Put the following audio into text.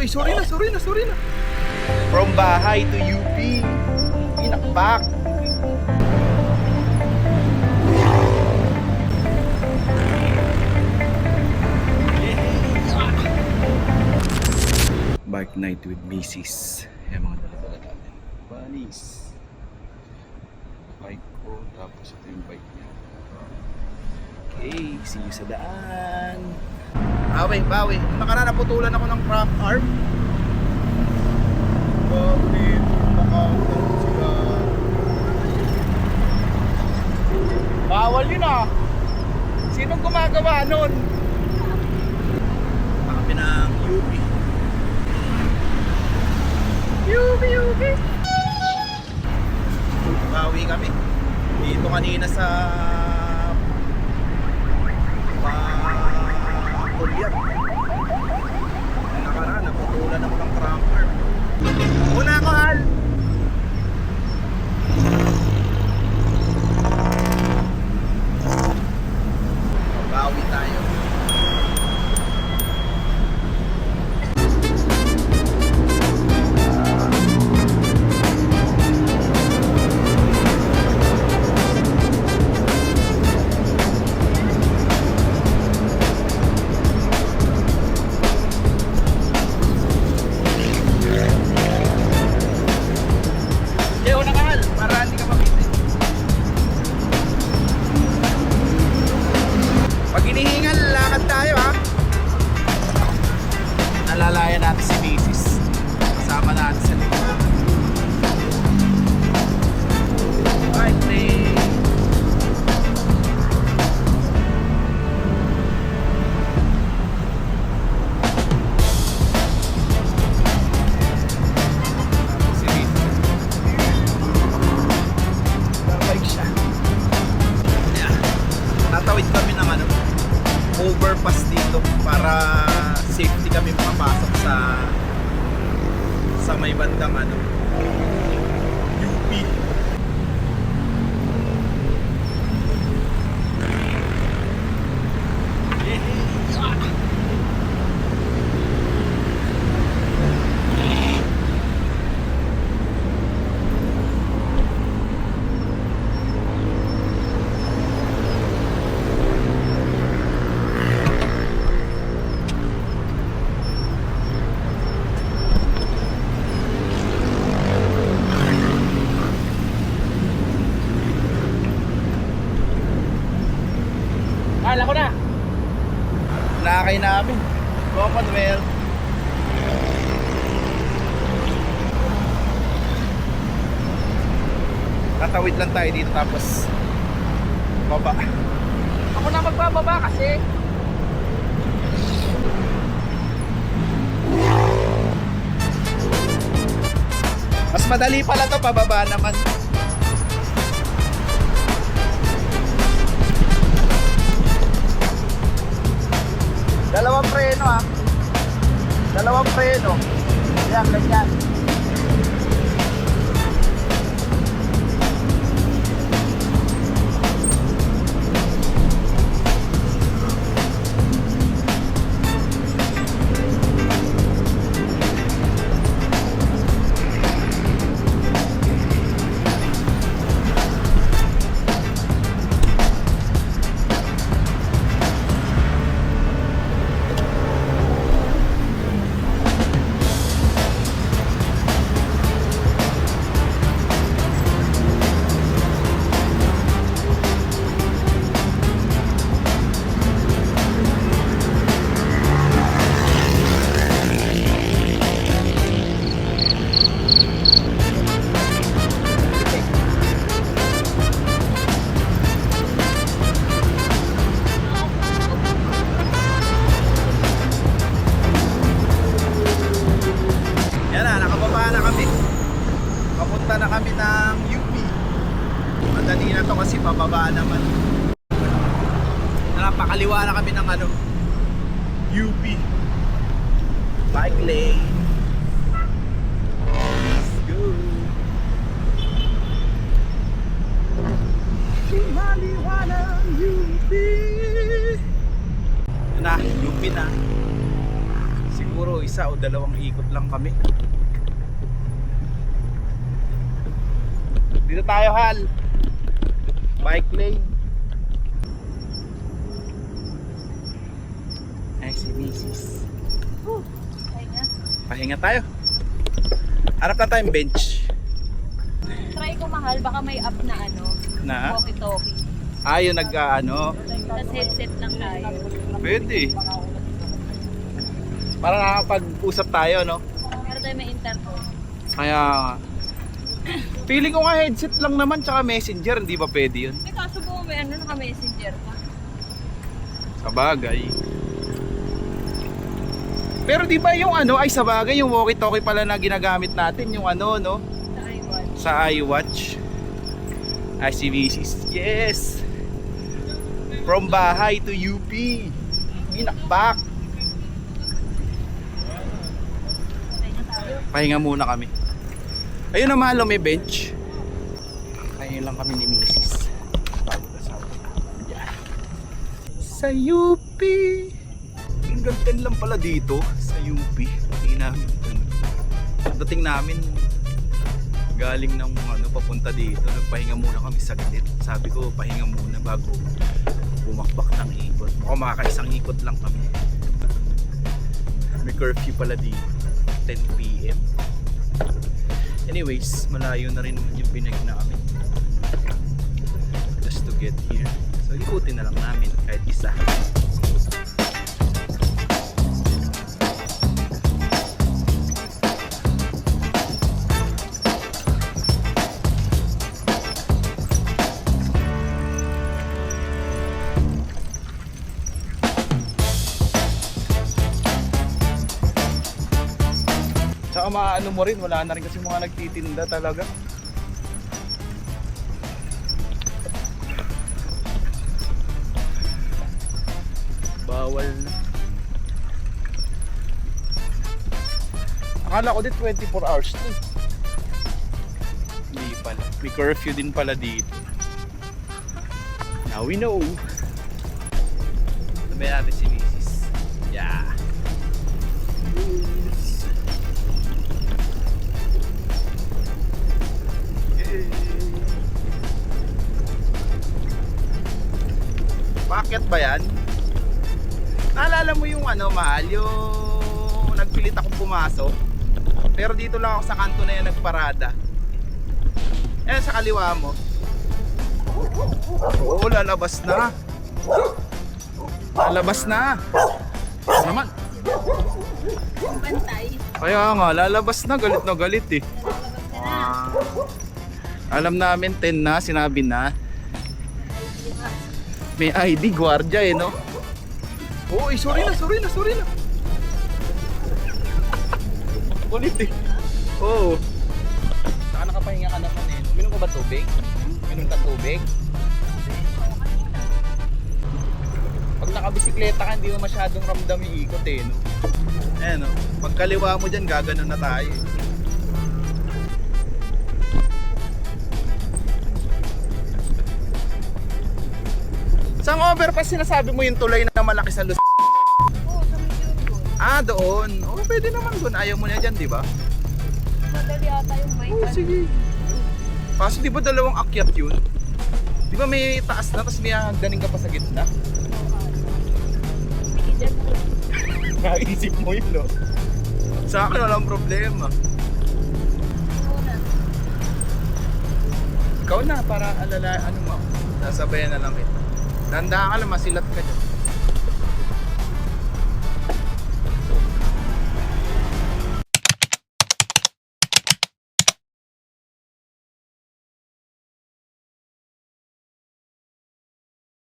Uy, sorry na. From bahay to UP. Pinakbak. Bike night with Mrs. Yan mga dala-dala natin. Banis. Bike ko, tapos ito yung bike niya. Okay, see you sa daan. Bawi. Nakaraan naputulan ako ng crank arm. Bakit nakautan sila? Bawal yun ah. Sinong gumagawa nun? Kami ng UP. UP. Bawi kami. Dito kanina sa Patulyag. Nakaraan, naputulan ako ng crank arm. Una ko, Hal! Bawi tayo. Pag hinihingal, lakad tayo ha. Nalalayan natin si Mrs. Kasama natin sa likod. Bye, play. Si Mrs. Babike siya. Yeah. Tatawid kami ng overpass dito para safety kami makapasok sa may bandang UP. Kala ko na. Nakakay namin. Commonwealth. Tatawid lang tayo dito tapos baba. Ako na magbababa kasi. Mas madali pala to, pababa naman. Dalawang preno ah. Dalawang preno. Yan, ganyan. Papunta na kami ng UP. Madali na to kasi pababa naman. Napakaliwa na kami ng UP. Bike lane. Let's go. Maliwa ng UP. Yun na, UP na. Siguro isa o Dalawang ikot lang kami. Dito tayo, Hal. Bike lane. Ay, si Mrs. Pahinga. Pahinga tayo. Harap na tayong bench. Try ko mahal, baka may app na ano, Na? walkie-talkie. Yung nag-ano. Tapos headset lang tayo. Pwede. Para nakakapag-usap tayo, no? Pero tayo may interphone. Kaya feeling ko nga headset lang naman tsaka messenger, hindi ba pwede yun? Eh kaso po may ano, naka-messenger ka. Sabagay. Pero di ba yung ano, ay sabagay, yung walkie-talkie pala na ginagamit natin, yung ano, no? Sa iWatch. Sa iWatch. Ay, si Mrs. Yes! From bahay to UP. Ginakbak. Pahinga tayo. Pahinga muna kami. Ayun na mahalo, may bench. Pahinga lang kami ni Mrs. Bago na sa yan. Sa UP. Hanggang 10 lang pala dito sa UP. Hindi namin dating namin galing ng ano papunta dito, nagpahinga muna kami sa gilid. Sabi ko pahinga muna bago bumakbak ng ikot. Mukhang makakaisang ikot lang kami. May curfew pala dito, 10 PM. Anyways, malayo na rin naman yung pinag namin just to get here. So ikutin na lang namin kahit isa. Tsaka maano mo rin, wala na rin kasi mga nagtitinda talaga. Bawal na. Akala ko din 24 hours to. Hindi pala. May curfew din pala dito. Now we know. Sabay natin si Mrs. Yeah. Bakit ba yan? Naalala mo yung ano, mahal, yung nagpilit akong pumasok pero dito lang ako sa kanto na yan nagparada. Eh sa kaliwa mo, oo, lalabas na. Lalabas na naman. Bantay. Kaya nga, lalabas na, galit na galit eh. Lalabas ka na. Alam namin 10 na, sinabi na. May ID, gwardiya eh, no? Oo, sorry na. Kulit eh. Oo. Saka nakapahinga ka naman eh. Uminom ka ba tubig? Uminom ka tubig? Pag nakabisikleta ka, hindi mo masyadong ramdam yung ikot eh, no? Eh, no? Pag kaliwa mo dyan, gaganon na tayo eh. Saan overpass sinasabi mo yung tulay na malaki sa Luz? Oo, sa medyo doon. Doon. Oh, pwede naman doon. Ayaw mo na dyan, di ba? Madali ata yung bike. Oo, sige. Kaso di ba dalawang akyat yun? Di ba may taas na, tapos may hagdaning ka pa sa gitna? Sige dyan po. Naisip mo yun, no? Sa akin walang problema. Una. Ikaw na, para alala, ano mo, nasabayan na lang kita. Tandaan ka lang, masilat ka dyan.